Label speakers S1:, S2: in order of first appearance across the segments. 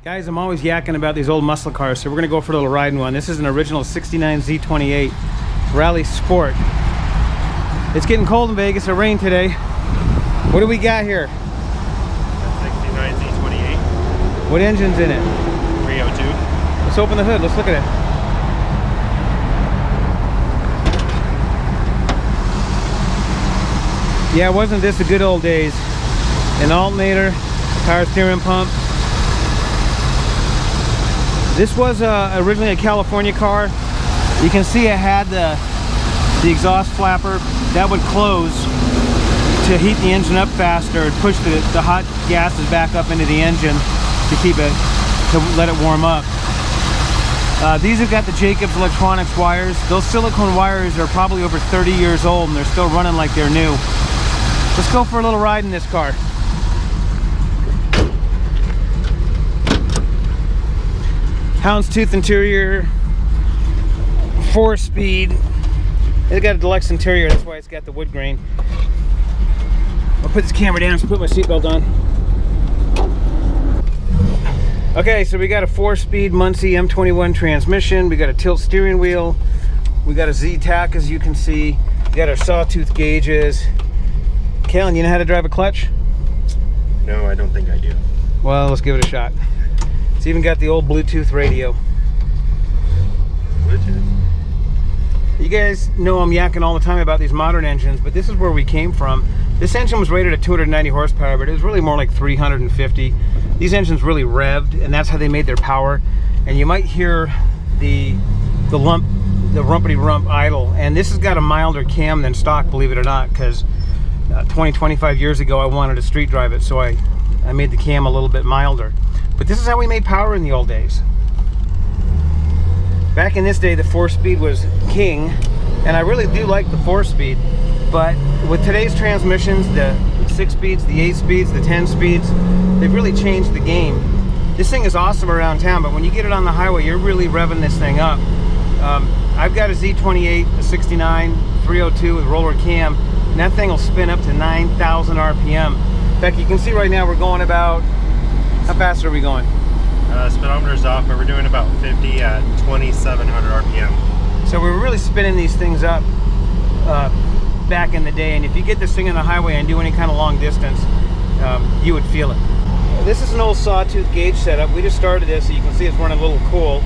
S1: Guys, I'm always yakking about these old muscle cars, so we're gonna go for a little ride in one. This is an original 69 Z28 Rally Sport. It's getting cold in Vegas, it rained today. What do we got here?
S2: 69 Z28.
S1: What engine's in it?
S2: 302.
S1: Let's open the hood, let's look at it. Yeah, wasn't this the good old days? An alternator, power steering pump. This was originally a California car. You can see it had the exhaust flapper that would close to heat the engine up faster and push the hot gases back up into the engine to keep it, to let it warm up. These have got the Jacobs electronics wires. Those silicone wires are probably over 30 years old and they're still running like they're new. Let's go for a little ride in this car. Houndstooth interior, 4-speed. It's got a deluxe interior, that's why it's got the wood grain. I'll put this camera down and put my seatbelt on. Okay, so we got a 4-speed Muncie M21 transmission. We got a tilt steering wheel. We got a Z-tack, as you can see. We got our sawtooth gauges. Kalen, you know how to drive a clutch?
S2: No, I don't think I do.
S1: Well, let's give it a shot. It's even got the old Bluetooth radio.
S2: Bluetooth?
S1: You guys know I'm yakking all the time about these modern engines, but this is where we came from. This engine was rated at 290 horsepower, but it was really more like 350. These engines really revved, and that's how they made their power. And you might hear the rumpity rump idle. And this has got a milder cam than stock, believe it or not, because 25 years ago I wanted to street drive it, so I made the cam a little bit milder. But this is how we made power in the old days. Back in this day, the 4-speed was king, and I really do like the 4-speed. But with today's transmissions, the 6 speeds, the 8 speeds, the 10 speeds, they've really changed the game. This thing is awesome around town, but when you get it on the highway, you're really revving this thing up. I've got a Z28, a 69, 302 with roller cam, and that thing will spin up to 9,000 RPM. In fact, you can see right now we're going about, how fast are we going?
S2: Speedometer's off, but we're doing about 50 at 2,700 RPM.
S1: So we're really spinning these things up back in the day, and if you get this thing on the highway and do any kind of long distance, you would feel it. This is an old sawtooth gauge setup. We just started this, so you can see it's running a little cool.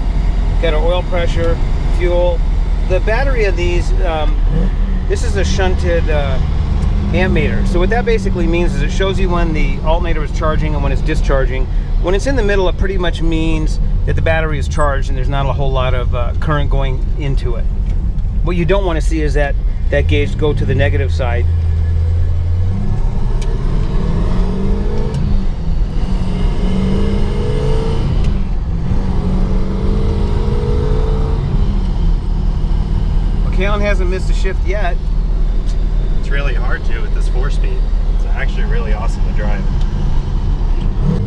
S1: Got our oil pressure, fuel. The battery of these, this is a shunted amp meter. So what that basically means is it shows you when the alternator is charging and when it's discharging. When it's in the middle, it pretty much means that the battery is charged and there's not a whole lot of current going into it. What you don't want to see is that gauge go to the negative side. Well, Kalen hasn't missed a shift yet.
S2: It's really hard to with this 4-speed. It's actually really awesome to drive.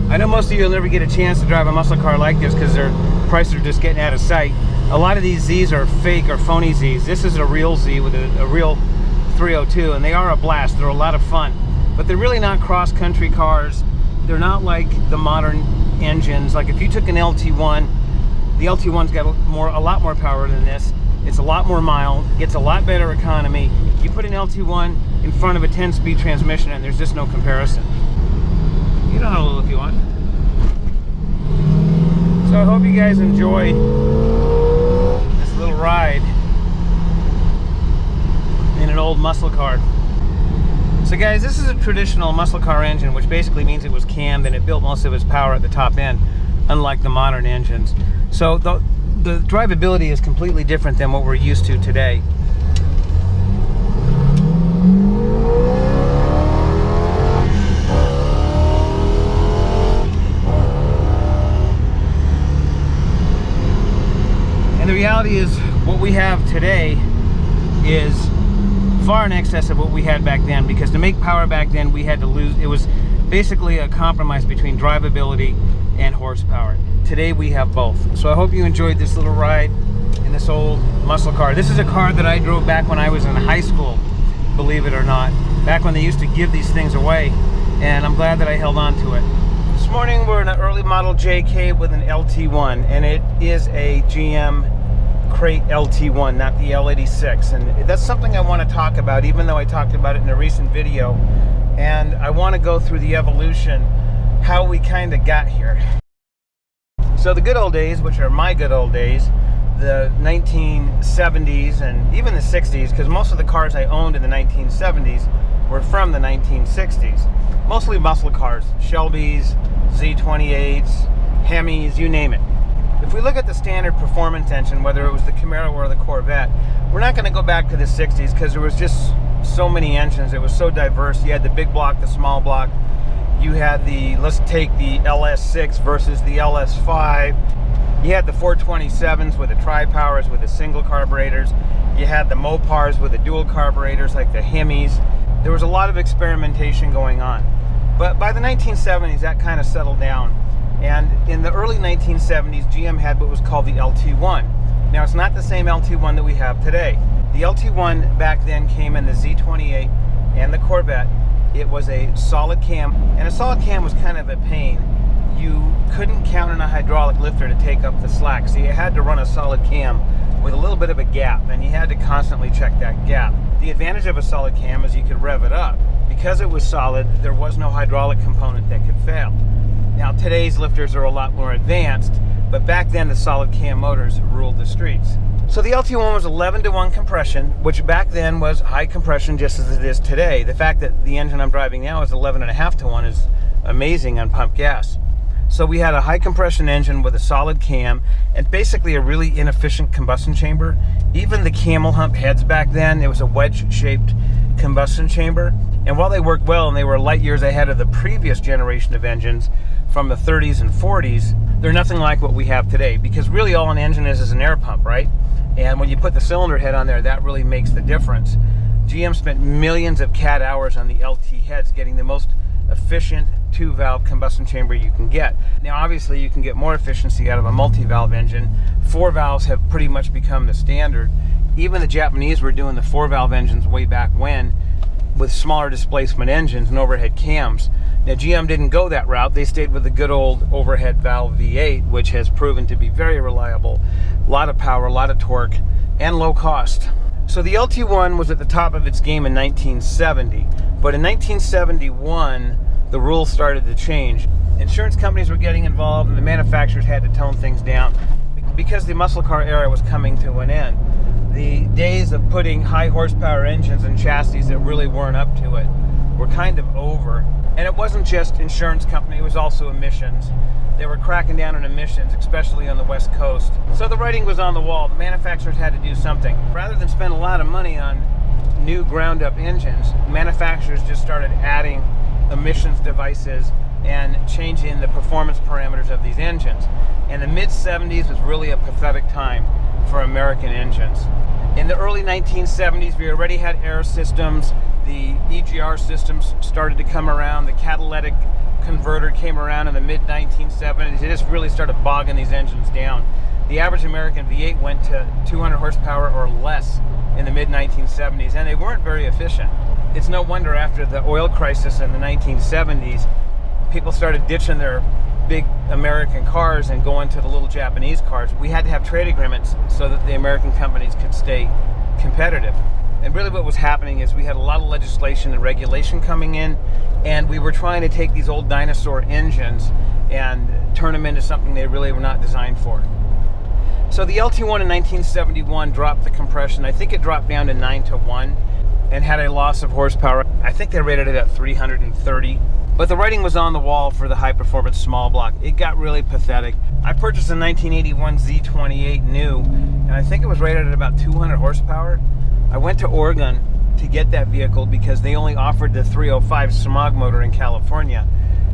S1: I know most of you will never get a chance to drive a muscle car like this because their prices are just getting out of sight. A lot of these Z's are fake or phony Z's. This is a real Z with a real 302, and they are a blast. They're a lot of fun, but they're really not cross-country cars. They're not like the modern engines. Like if you took an LT1, the LT1's got a lot more power than this. It's a lot more mild, gets a lot better economy. You put an LT1 in front of a 10-speed transmission and there's just no comparison. You know how to if you want. So I hope you guys enjoy this little ride in an old muscle car. So guys, this is a traditional muscle car engine, which basically means it was cammed and it built most of its power at the top end, unlike the modern engines. So the drivability is completely different than what we're used to today. And the reality is, what we have today is far in excess of what we had back then, because to make power back then, we had to lose. It was basically a compromise between drivability and horsepower. Today we have both. So I hope you enjoyed this little ride in this old muscle car. This is a car that I drove back when I was in high school, believe it or not. Back when they used to give these things away, and I'm glad that I held on to it. morning we're in an early model JK with an LT1, and it is a GM crate LT1, not the L86. And that's something I want to talk about, even though I talked about it in a recent video. And I want to go through the evolution, how we kind of got here. So the good old days, which are my good old days, the 1970s and even the 60s, because most of the cars I owned in the 1970s were from the 1960s. Mostly muscle cars, Shelbys, Z28s, Hemis, you name it. If we look at the standard performance engine, whether it was the Camaro or the Corvette, we're not going to go back to the 60s because there was just so many engines. It was so diverse. You had the big block, the small block. You had the, let's take the LS6 versus the LS5. You had the 427s with the tri-powers with the single carburetors. You had the Mopars with the dual carburetors like the Hemis. There was a lot of experimentation going on. But by the 1970s, that kind of settled down. And in the early 1970s, GM had what was called the LT1. Now, it's not the same LT1 that we have today. The LT1 back then came in the Z28 and the Corvette. It was a solid cam, and a solid cam was kind of a pain. You couldn't count on a hydraulic lifter to take up the slack, so you had to run a solid cam with a little bit of a gap, and you had to constantly check that gap. The advantage of a solid cam is you could rev it up. Because it was solid, there was no hydraulic component that could fail. Now, today's lifters are a lot more advanced, but back then the solid cam motors ruled the streets. So the LT1 was 11-to-1 compression, which back then was high compression just as it is today. The fact that the engine I'm driving now is 11.5-to-1 is amazing on pump gas. So we had a high compression engine with a solid cam and basically a really inefficient combustion chamber. Even the camel hump heads back then, it was a wedge-shaped combustion chamber. And while they worked well and they were light years ahead of the previous generation of engines from the 30s and 40s, they're nothing like what we have today, because really all an engine is an air pump, right? And when you put the cylinder head on there, that really makes the difference. GM spent millions of CAD hours on the LT heads getting the most efficient two-valve combustion chamber you can get. Now, obviously, you can get more efficiency out of a multi-valve engine. 4 valves have pretty much become the standard. Even the Japanese were doing the 4-valve engines way back when with smaller displacement engines and overhead cams. Now, GM didn't go that route. They stayed with the good old overhead valve V8, which has proven to be very reliable. A lot of power, a lot of torque, and low cost. So the LT1 was at the top of its game in 1970, but in 1971, the rules started to change. Insurance companies were getting involved, and the manufacturers had to tone things down because the muscle car era was coming to an end. The days of putting high horsepower engines and chassis that really weren't up to it were kind of over. And it wasn't just insurance company, it was also emissions. They were cracking down on emissions, especially on the West Coast. So the writing was on the wall. The manufacturers had to do something. Rather than spend a lot of money on new ground-up engines, manufacturers just started adding emissions devices and changing the performance parameters of these engines. And the mid-70s was really a pathetic time for American engines. In the early 1970s, we already had air systems. The EGR systems started to come around. The catalytic converter came around in the mid-1970s. It just really started bogging these engines down. The average American V8 went to 200 horsepower or less in the mid-1970s, and they weren't very efficient. It's no wonder after the oil crisis in the 1970s, people started ditching their big American cars and going to the little Japanese cars. We had to have trade agreements so that the American companies could stay competitive. And really what was happening is we had a lot of legislation and regulation coming in, and we were trying to take these old dinosaur engines and turn them into something they really were not designed for. So the LT1 in 1971 dropped the compression. I think it dropped down to 9-to-1 and had a loss of horsepower. I think they rated it at 330. But the writing was on the wall for the high-performance small block. It got really pathetic. I purchased a 1981 Z28 new, and I think it was rated at about 200 horsepower. I went to Oregon to get that vehicle because they only offered the 305 smog motor in California,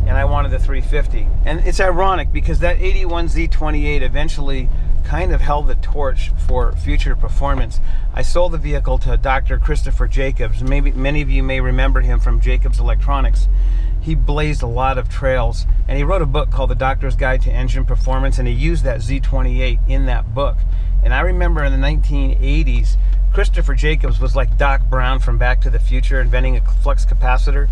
S1: and I wanted the 350. And it's ironic because that 81 Z28 eventually kind of held the torch for future performance. I sold the vehicle to Dr. Christopher Jacobs. Maybe many of you may remember him from Jacobs Electronics. He blazed a lot of trails, and he wrote a book called The Doctor's Guide to Engine Performance, and he used that Z28 in that book. And I remember in the 1980s, Christopher Jacobs was like Doc Brown from Back to the Future, inventing a flux capacitor.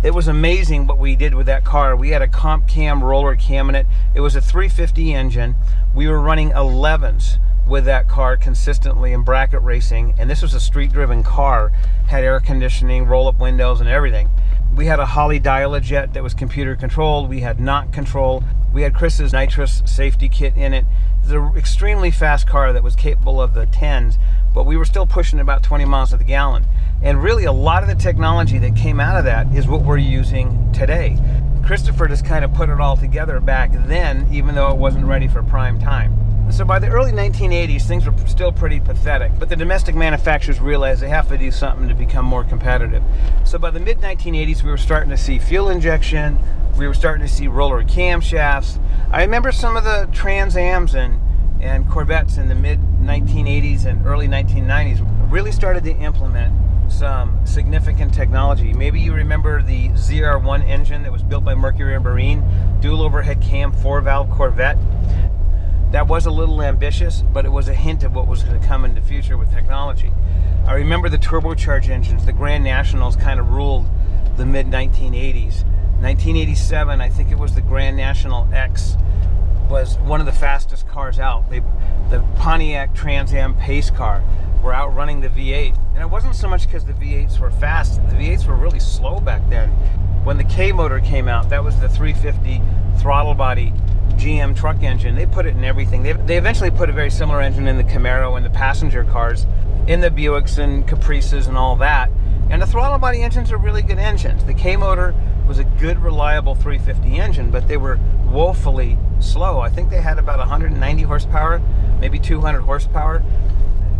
S1: It was amazing what we did with that car. We had a comp cam roller cam in it. It was a 350 engine. We were running 11s with that car consistently in bracket racing, and this was a street-driven car. Had air conditioning, roll-up windows, and everything. We had a Holley Dial-A-Jet that was computer controlled. We had knock control. We had Chris's nitrous safety kit in it. It was an extremely fast car that was capable of the 10s, but we were still pushing about 20 miles to the gallon. And really, a lot of the technology that came out of that is what we're using today. Christopher just kind of put it all together back then, even though it wasn't ready for prime time. So by the early 1980s, things were still pretty pathetic, but the domestic manufacturers realized they have to do something to become more competitive. So by the mid-1980s, we were starting to see fuel injection, we were starting to see roller camshafts. I remember some of the Trans Ams and Corvettes in the mid-1980s and early 1990s really started to implement some significant technology. Maybe you remember the ZR1 engine that was built by Mercury Marine, dual overhead cam, 4-valve Corvette. That was a little ambitious, but it was a hint of what was going to come in the future with technology. I remember the turbocharged engines. The Grand Nationals kind of ruled the mid-1980s. 1987, I think it was the Grand National X, was one of the fastest cars out. The Pontiac Trans Am pace car were outrunning the V8. And it wasn't so much because the V8s were fast. The V8s were really slow back then. When the K motor came out, that was the 350 throttle body GM truck engine. They put it in everything. They eventually put a very similar engine in the Camaro and the passenger cars, in the Buicks and Caprices and all that. And the throttle body engines are really good engines. The K motor was a good, reliable 350 engine, but they were woefully slow. I think they had about 190 horsepower, maybe 200 horsepower.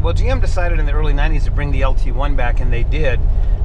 S1: Well, GM decided in the early 90s to bring the LT1 back, and they did.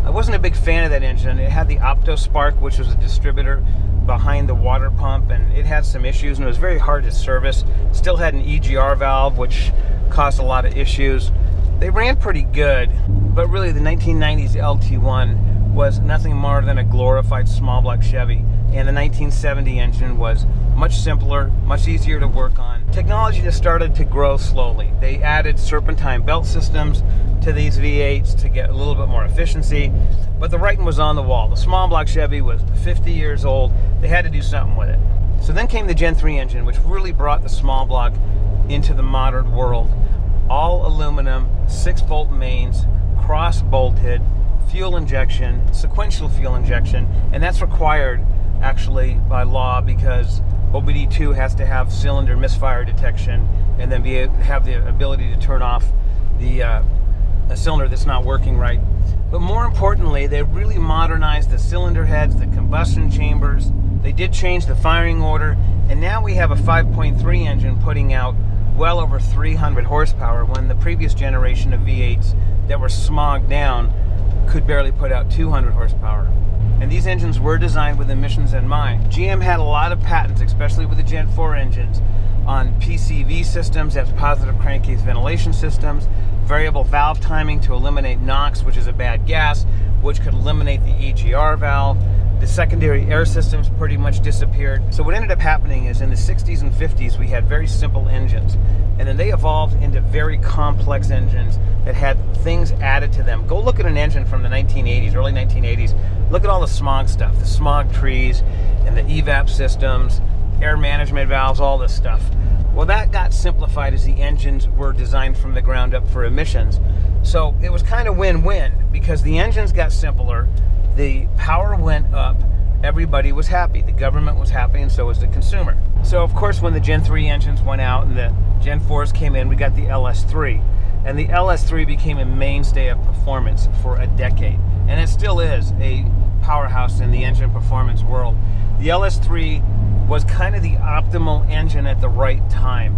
S1: I wasn't a big fan of that engine. It had the OptoSpark, which was a distributor behind the water pump, and it had some issues, and it was very hard to service. Still had an EGR valve, which caused a lot of issues. They ran pretty good, but really the 1990s LT1 was nothing more than a glorified small block Chevy, and the 1970 engine was much simpler, much easier to work on. Technology just started to grow slowly. They added serpentine belt systems to these V8s to get a little bit more efficiency, but the writing was on the wall. The small block Chevy was 50 years old. They had to do something with it. So then came the Gen 3 engine, which really brought the small block into the modern world. All aluminum, 6-bolt mains, cross-bolted, fuel injection, sequential fuel injection, and that's required actually by law because OBD2 has to have cylinder misfire detection and then have the ability to turn off the cylinder that's not working right. But more importantly, they really modernized the cylinder heads, the combustion chambers. They did change the firing order, and now we have a 5.3 engine putting out well over 300 horsepower when the previous generation of V8s that were smogged down could barely put out 200 horsepower. And these engines were designed with emissions in mind. GM had a lot of patents, especially with the Gen 4 engines, on PCV systems, that's positive crankcase ventilation systems, variable valve timing to eliminate NOx, which is a bad gas, which could eliminate the EGR valve. The secondary air systems pretty much disappeared. So what ended up happening is in the 60s and 50s, we had very simple engines. And then they evolved into very complex engines that had things added to them. Go look at an engine from the 1980s, early 1980s. Look at all the smog stuff, the smog trees and the evap systems, air management valves, all this stuff. Well, that got simplified as the engines were designed from the ground up for emissions. So it was kind of win-win because the engines got simpler, the power went up, everybody was happy. The government was happy, and so was the consumer. So of course, when the Gen 3 engines went out and the Gen 4s came in, we got the LS3. And the LS3 became a mainstay of performance for a decade. And it still is a powerhouse in the engine performance world. The LS3 was kind of the optimal engine at the right time.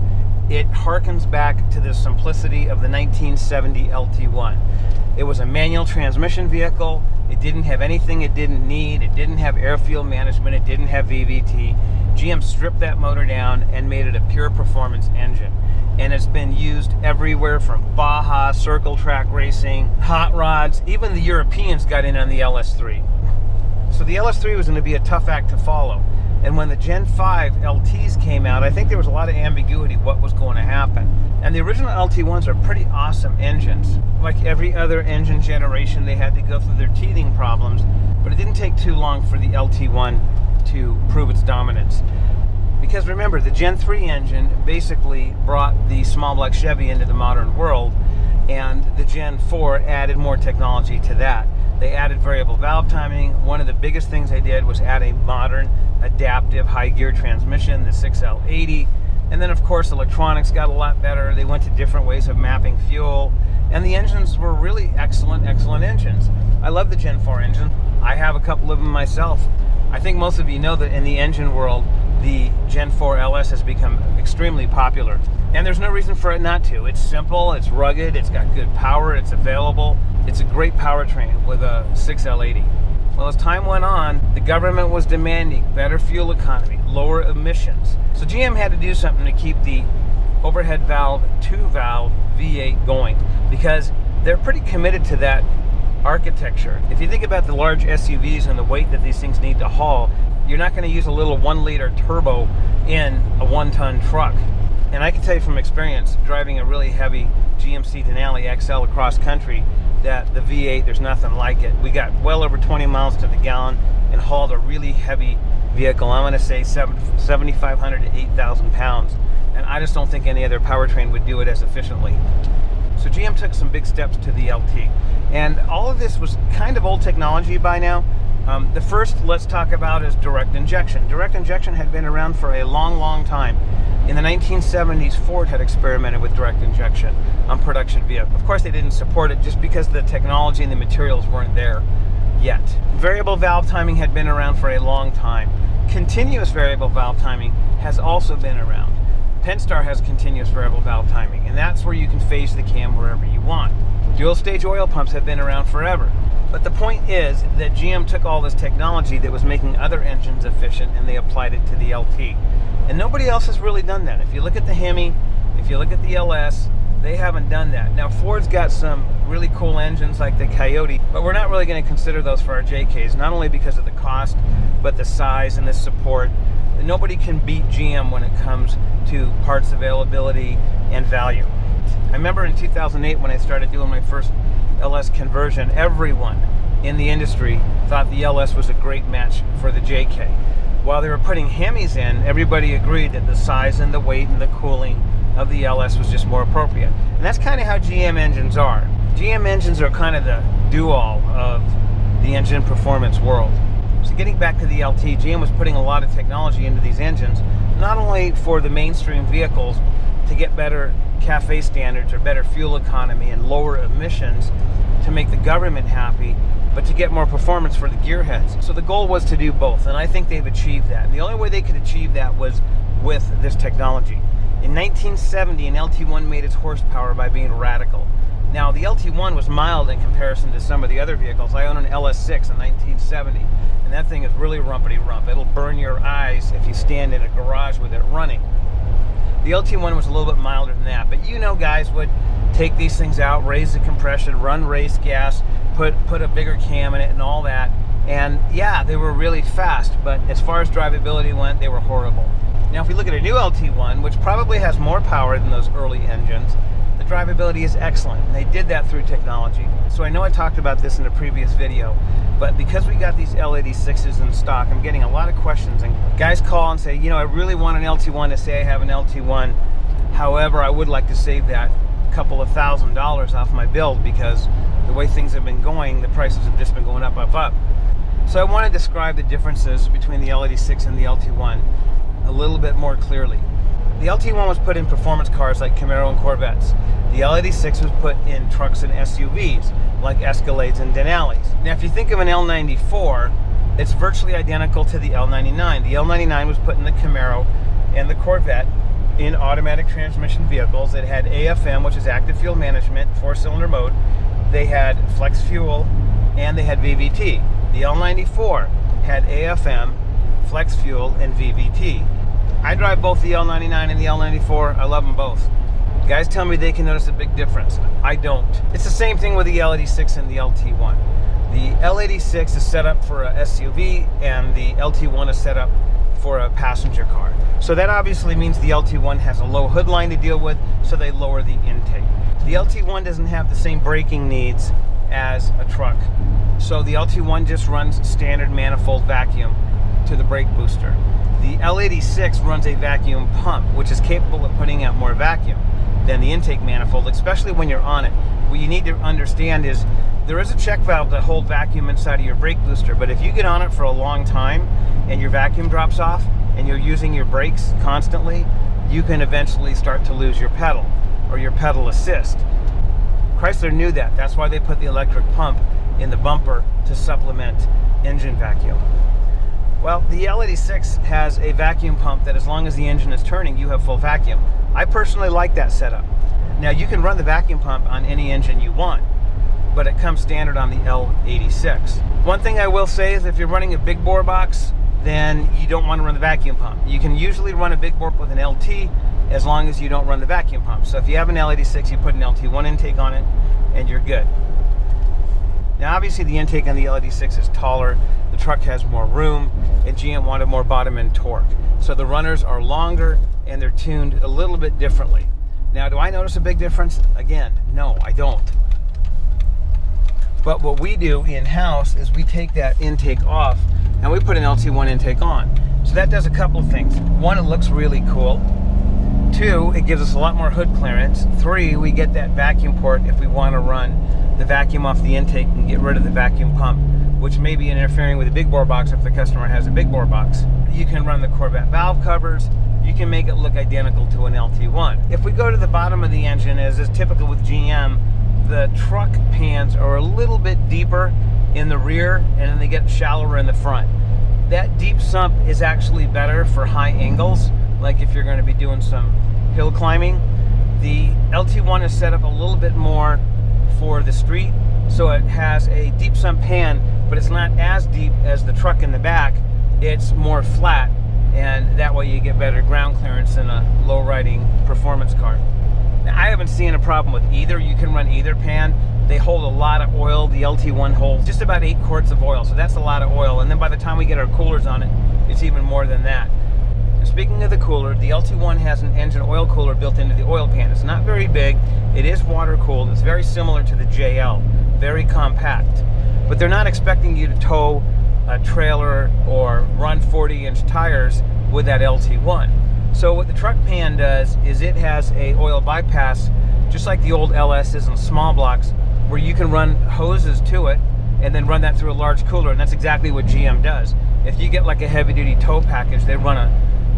S1: It harkens back to the simplicity of the 1970 LT1. It was a manual transmission vehicle. It didn't have anything it didn't need. It didn't have air-fuel management. It didn't have VVT. GM stripped that motor down and made it a pure performance engine. And it's been used everywhere from Baja, circle track racing, hot rods. Even the Europeans got in on the LS3. So the LS3 was going to be a tough act to follow. And when the Gen 5 LTs came out, I think there was a lot of ambiguity what was going to happen. And the original LT1s are pretty awesome engines. Like every other engine generation, they had to go through their teething problems. But it didn't take too long for the LT1 to prove its dominance. Because remember, the Gen 3 engine basically brought the small block Chevy into the modern world, and the Gen 4 added more technology to that. They added variable valve timing. One of the biggest things they did was add a modern adaptive high gear transmission, the 6L80. And then of course electronics got a lot better. They went to different ways of mapping fuel, and the engines were really excellent engines. I love the Gen 4 engine. I have a couple of them myself. I think most of you know that in the engine world, the Gen 4 LS has become extremely popular. And there's no reason for it not to. It's simple, it's rugged, it's got good power, it's available. It's a great powertrain with a 6L80. Well, as time went on, the government was demanding better fuel economy, lower emissions. So GM had to do something to keep the overhead valve, 2-valve V8 going, because they're pretty committed to that architecture. If you think about the large SUVs and the weight that these things need to haul, you're not going to use a little 1-liter turbo in a 1-ton truck. And I can tell you from experience, driving a really heavy GMC Denali XL across country, that the V8, there's nothing like it. We got well over 20 miles to the gallon and hauled a really heavy vehicle. I'm going to say 7,500 to 8,000 pounds. And I just don't think any other powertrain would do it as efficiently. So GM took some big steps to the LT. And all of this was kind of old technology by now. The first let's talk about is direct injection. Direct injection had been around for a long time. In the 1970s, Ford had experimented with direct injection on production vehicles. Of course, they didn't support it just because the technology and the materials weren't there yet. Variable valve timing had been around for a long time. Continuous variable valve timing has also been around. Pentastar has continuous variable valve timing, and that's where you can phase the cam wherever you want. Dual stage oil pumps have been around forever. But the point is that GM took all this technology that was making other engines efficient and they applied it to the LT. And nobody else has really done that. If you look at the Hemi, if you look at the LS, they haven't done that. Now Ford's got some really cool engines like the Coyote, but we're not really going to consider those for our JKs, not only because of the cost, but the size and the support. Nobody can beat GM when it comes to parts availability and value. I remember in 2008 when I started doing my first LS conversion, everyone in the industry thought the LS was a great match for the JK. While they were putting Hemis in, everybody agreed that the size and the weight and the cooling of the LS was just more appropriate. And that's kind of how GM engines are. GM engines are kind of the do-all of the engine performance world. So getting back to the LT, GM was putting a lot of technology into these engines, not only for the mainstream vehicles to get better CAFE standards or better fuel economy and lower emissions to make the government happy, but to get more performance for the gearheads. So the goal was to do both, and I think they've achieved that. And the only way they could achieve that was with this technology. In 1970, an LT1 made its horsepower by being radical. Now, the LT1 was mild in comparison to some of the other vehicles. I own an LS6 in 1970, and that thing is really rumpity-rump. It'll burn your eyes if you stand in a garage with it running. The LT1 was a little bit milder than that, but you know, guys would take these things out, raise the compression, run race gas, put a bigger cam in it and all that. And yeah, they were really fast, but as far as drivability went, they were horrible. Now, if we look at a new LT1, which probably has more power than those early engines, the drivability is excellent, and they did that through technology. So I know I talked about this in a previous video, but because we got these L86s in stock, I'm getting a lot of questions, and guys call and say, you know, I really want an LT1 to say I have an LT1. However, I would like to save that couple of $1,000s off my build, because the way things have been going, the prices have just been going up. So I want to describe the differences between the L86 and the LT1 a little bit more clearly. The LT1 was put in performance cars like Camaro and Corvettes. The L86 was put in trucks and SUVs like Escalades and Denalis. Now, if you think of an L94, it's virtually identical to the L99. The L99 was put in the Camaro and the Corvette in automatic transmission vehicles. It had AFM, which is active fuel management, 4-cylinder mode. They had flex fuel, and they had VVT. The L94 had AFM, flex fuel, and VVT. I drive both the L99 and the L94. I love them both. Guys tell me they can notice a big difference. I don't. It's the same thing with the L86 and the LT1. The L86 is set up for a SUV, and the LT1 is set up for a passenger car. So that obviously means the LT1 has a low hood line to deal with, so they lower the intake. The LT1 doesn't have the same braking needs as a truck. So the LT1 just runs standard manifold vacuum to the brake booster. The L86 runs a vacuum pump, which is capable of putting out more vacuum than the intake manifold, especially when you're on it. What you need to understand is there is a check valve to hold vacuum inside of your brake booster, but if you get on it for a long time and your vacuum drops off and you're using your brakes constantly, you can eventually start to lose your pedal or your pedal assist. Chrysler knew that. That's why they put the electric pump in the bumper to supplement engine vacuum. Well, the L86 has a vacuum pump that as long as the engine is turning, you have full vacuum. I personally like that setup. Now, you can run the vacuum pump on any engine you want, but it comes standard on the L86. One thing I will say is if you're running a big bore box, then you don't want to run the vacuum pump. You can usually run a big bore with an LT as long as you don't run the vacuum pump. So if you have an L86, you put an LT1 intake on it and you're good. Now obviously the intake on the L86 is taller, the truck has more room, and GM wanted more bottom end torque. So the runners are longer and they're tuned a little bit differently. Now, do I notice a big difference? Again, no, I don't. But what we do in-house is we take that intake off and we put an LT1 intake on. So that does a couple of things. One, it looks really cool. Two, it gives us a lot more hood clearance. Three, we get that vacuum port if we want to run the vacuum off the intake and get rid of the vacuum pump, which may be interfering with a big bore box if the customer has a big bore box. You can run the Corvette valve covers. You can make it look identical to an LT1. If we go to the bottom of the engine, as is typical with GM, the truck pans are a little bit deeper in the rear and then they get shallower in the front. That deep sump is actually better for high angles, like if you're going to be doing some hill climbing. The LT1 is set up a little bit more for the street, so it has a deep sump pan, but it's not as deep as the truck in the back. It's more flat, and that way you get better ground clearance in a low riding performance car. Now, I haven't seen a problem with either. You can run either pan. They hold a lot of oil. The LT1 holds just about 8 quarts of oil, so that's a lot of oil. And then by the time we get our coolers on it, it's even more than that. And speaking of the cooler, the LT1 has an engine oil cooler built into the oil pan. It's not very big. It is water cooled. It's very similar to the JL, very compact. But they're not expecting you to tow a trailer or run 40-inch tires with that LT1. So what the truck pan does is it has a oil bypass, just like the old LSs and small blocks, where you can run hoses to it and then run that through a large cooler, and that's exactly what GM does. If you get like a heavy-duty tow package, they run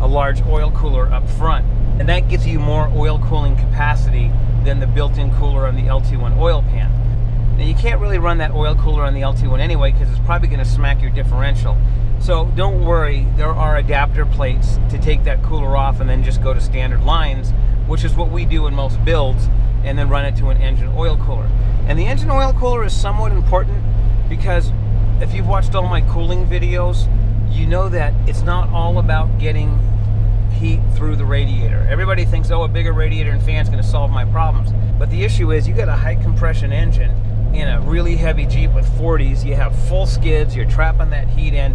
S1: a large oil cooler up front, and that gives you more oil cooling capacity than the built-in cooler on the LT1 oil pan. Now you can't really run that oil cooler on the LT1 anyway because it's probably going to smack your differential. So don't worry, there are adapter plates to take that cooler off and then just go to standard lines, which is what we do in most builds, and then run it to an engine oil cooler. And the engine oil cooler is somewhat important because if you've watched all my cooling videos, you know that it's not all about getting heat through the radiator. Everybody thinks, oh, a bigger radiator and fan is going to solve my problems. But the issue is you got a high compression engine in a really heavy Jeep with 40s, you have full skids, you're trapping that heat in.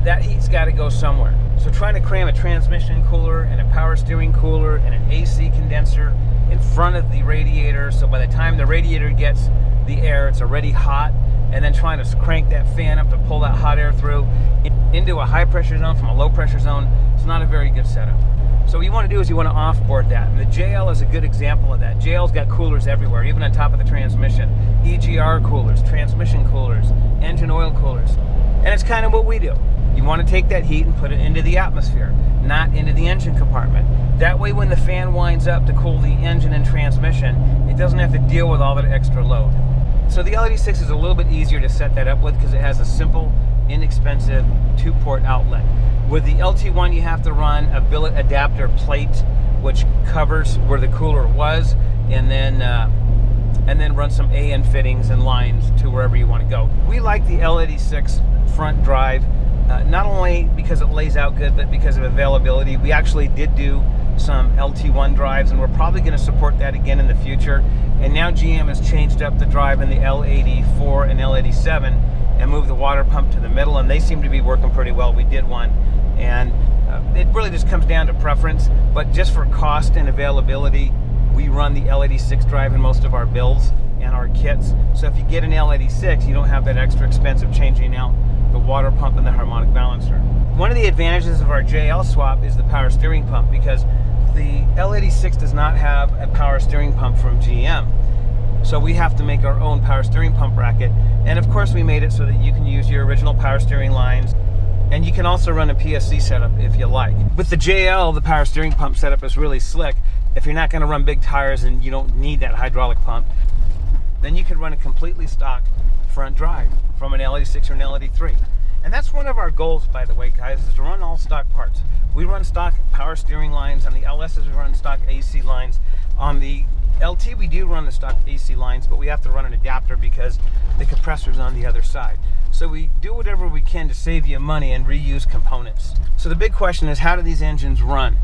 S1: That heat's got to go somewhere. So trying to cram a transmission cooler and a power steering cooler and an AC condenser in front of the radiator, so by the time the radiator gets the air, it's already hot, and then trying to crank that fan up to pull that hot air through into a high pressure zone from a low pressure zone, it's not a very good setup. So what you want to do is you want to offboard that. And the JL is a good example of that. JL's got coolers everywhere, even on top of the transmission. EGR coolers, transmission coolers, engine oil coolers. And it's kind of what we do. You want to take that heat and put it into the atmosphere, not into the engine compartment. That way when the fan winds up to cool the engine and transmission, it doesn't have to deal with all that extra load. So the L86 is a little bit easier to set that up with because it has a simple, inexpensive 2-port outlet. With the LT1, you have to run a billet adapter plate, which covers where the cooler was, and then run some AN fittings and lines to wherever you want to go. We like the L86 front drive, not only because it lays out good, but because of availability. We actually did do some LT1 drives, and we're probably going to support that again in the future. And now GM has changed up the drive in the L84 and L87 and moved the water pump to the middle, and they seem to be working pretty well. We did one, and it really just comes down to preference, but just for cost and availability, we run the L86 drive in most of our builds, and our kits. So if you get an L86, you don't have that extra expense of changing out the water pump and the harmonic balancer. One of the advantages of our JL swap is the power steering pump, because the L86 does not have a power steering pump from GM. So we have to make our own power steering pump bracket. And of course we made it so that you can use your original power steering lines, and you can also run a PSC setup if you like. With the JL, the power steering pump setup is really slick. If you're not going to run big tires and you don't need that hydraulic pump, then you can run a completely stock front drive from an L86 or an L83. And that's one of our goals, by the way, guys, is to run all stock parts. We run stock power steering lines. On the LSs, we run stock AC lines. On the LT, we do run the stock AC lines, but we have to run an adapter because the compressor's on the other side. So we do whatever we can to save you money and reuse components. So the big question is, how do these engines run?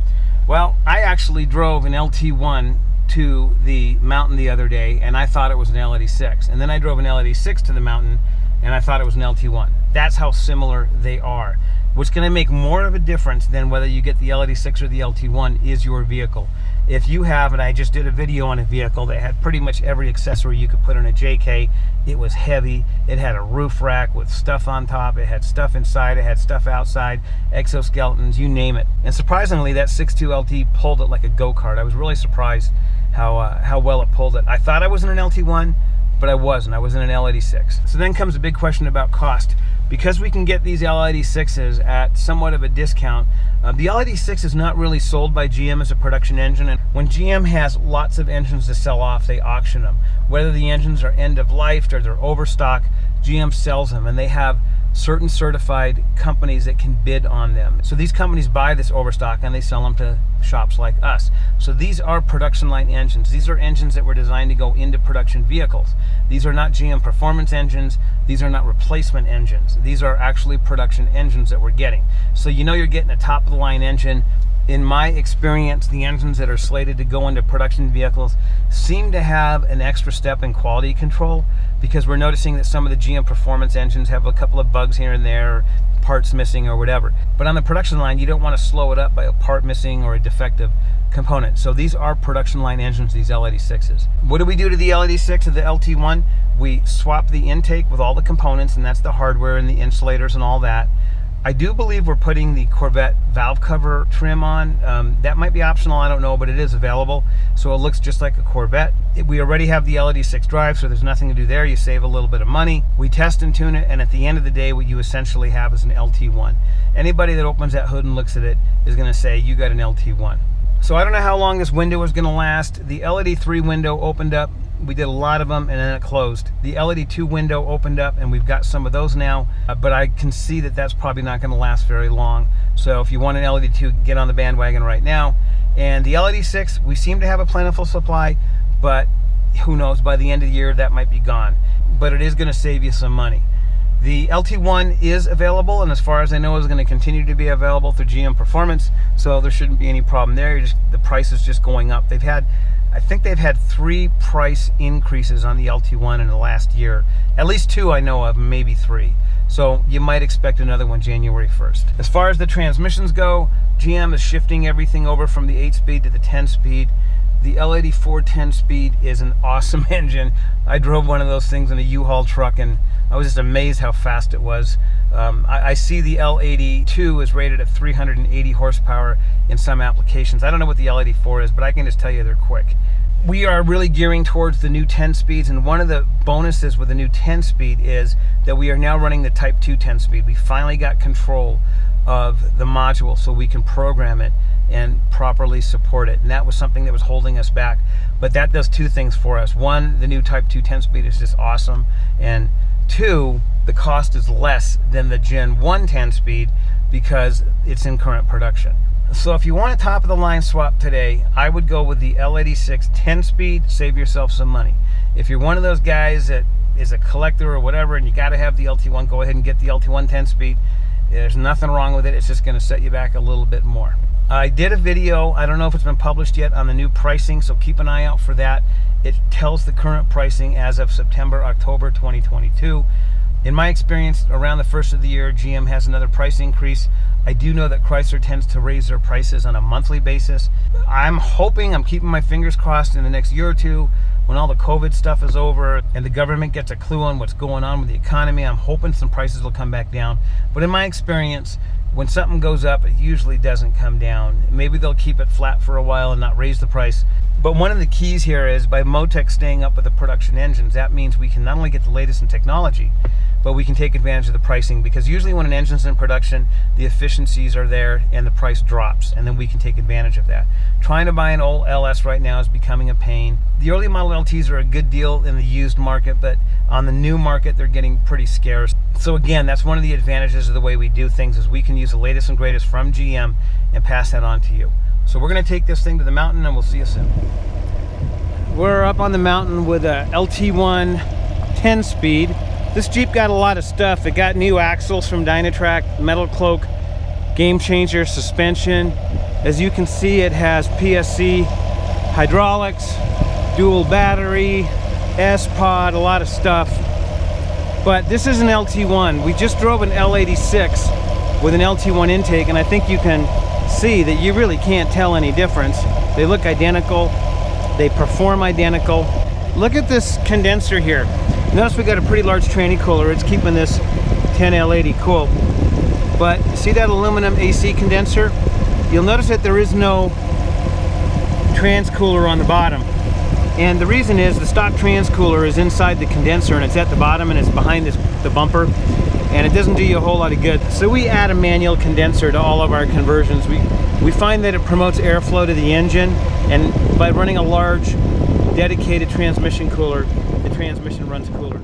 S1: Well, I actually drove an LT1 to the mountain the other day, and I thought it was an L86. And then I drove an L86 to the mountain, and I thought it was an LT1. That's how similar they are. What's going to make more of a difference than whether you get the L86 or the LT1 is your vehicle. If you have, and I just did a video on a vehicle that had pretty much every accessory you could put on a JK. It was heavy. It had a roof rack with stuff on top. It had stuff inside. It had stuff outside, exoskeletons, you name it. And surprisingly, that 6.2 LT pulled it like a go-kart. I was really surprised how well it pulled it. I thought I was in an LT1, but I wasn't. I was in an L86. So then comes a big question about cost. Because we can get these L86s at somewhat of a discount, the L86 is not really sold by GM as a production engine. And when GM has lots of engines to sell off, they auction them. Whether the engines are end of life or they're overstock, GM sells them, and they have certain certified companies that can bid on them. So these companies buy this overstock and they sell them to shops like us. So these are production line engines. These are engines that were designed to go into production vehicles. These are not GM performance engines. These are not replacement engines. These are actually production engines that we're getting. So you know you're getting a top of the line engine. In my experience, the engines that are slated to go into production vehicles seem to have an extra step in quality control, because we're noticing that some of the GM performance engines have a couple of bugs here and there, parts missing or whatever. But on the production line, you don't want to slow it up by a part missing or a defective component. So these are production line engines, these L86s. What do we do to the L86 or the LT1? We swap the intake with all the components, and that's the hardware and the insulators and all that. I do believe we're putting the Corvette valve cover trim on. That might be optional, I don't know, but it is available. So it looks just like a Corvette. We already have the L86 drive, so there's nothing to do there. You save a little bit of money. We test and tune it, and at the end of the day, what you essentially have is an LT1. Anybody that opens that hood and looks at it is gonna say, you got an LT1. So I don't know how long this window is gonna last. The L83 window opened up. We did a lot of them, and then it closed. The L82 window opened up, and we've got some of those now, but I can see that that's probably not going to last very long. So if you want an L82, get on the bandwagon right now. And the L86, we seem to have a plentiful supply, but who knows, by the end of the year, that might be gone. But it is going to save you some money. The LT1 is available, and as far as I know, is going to continue to be available through GM Performance, so there shouldn't be any problem there. The price is just going up. I think they've had 3 price increases on the LT1 in the last year. At least 2 I know of, maybe 3. So you might expect another one January 1st. As far as the transmissions go, GM is shifting everything over from the 8-speed to the 10-speed. The L84 10-speed is an awesome engine. I drove one of those things in a U-Haul truck, and I was just amazed how fast it was. I see the L82 is rated at 380 horsepower in some applications. I don't know what the L84 is, but I can just tell you they're quick. We are really gearing towards the new 10 speeds, and one of the bonuses with the new 10 speed is that we are now running the Type 2 10 speed. We finally got control of the module so we can program it and properly support it, and that was something that was holding us back. But that does 2 things for us. 1, the new Type 2 10 speed is just awesome, and 2, the cost is less than the Gen 1 10 speed because it's in current production. So if you want a top of the line swap today, I would go with the L86 10 speed, save yourself some money. If you're one of those guys that is a collector or whatever and you got to have the LT1, go ahead and get the LT1 10 speed. There's nothing wrong with it. It's just going to set you back a little bit more. I did a video, I don't know if it's been published yet, on the new pricing, so keep an eye out for that. It tells the current pricing as of September, October 2022. In my experience, around the first of the year, GM has another price increase. I do know that Chrysler tends to raise their prices on a monthly basis. I'm keeping my fingers crossed in the next year or two, when all the COVID stuff is over and the government gets a clue on what's going on with the economy, I'm hoping some prices will come back down. But in my experience, when something goes up, it usually doesn't come down. Maybe they'll keep it flat for a while and not raise the price. But one of the keys here is by Motec staying up with the production engines, that means we can not only get the latest in technology, but we can take advantage of the pricing, because usually when an engine's in production, the efficiencies are there and the price drops, and then we can take advantage of that. Trying to buy an old LS right now is becoming a pain. The early model LTs are a good deal in the used market, but on the new market, they're getting pretty scarce. So again, that's one of the advantages of the way we do things, is we can use the latest and greatest from GM and pass that on to you. So we're gonna take this thing to the mountain and we'll see you soon. We're up on the mountain with a LT1 10-speed. This Jeep got a lot of stuff. It got new axles from Dynatrac, metal cloak, game changer, suspension. As you can see, it has PSC hydraulics, dual battery, S-Pod, a lot of stuff. But this is an LT1. We just drove an L86 with an LT1 intake, and I think you can see that you really can't tell any difference. They look identical. They perform identical. Look at this condenser here. Notice we got a pretty large tranny cooler. It's keeping this 10L80 cool. But see that aluminum AC condenser? You'll notice that there is no trans cooler on the bottom. And the reason is the stock trans cooler is inside the condenser, and it's at the bottom, and it's behind the bumper, and it doesn't do you a whole lot of good. So we add a manual condenser to all of our conversions. We find that it promotes airflow to the engine, and by running a large dedicated transmission cooler, the transmission runs cooler.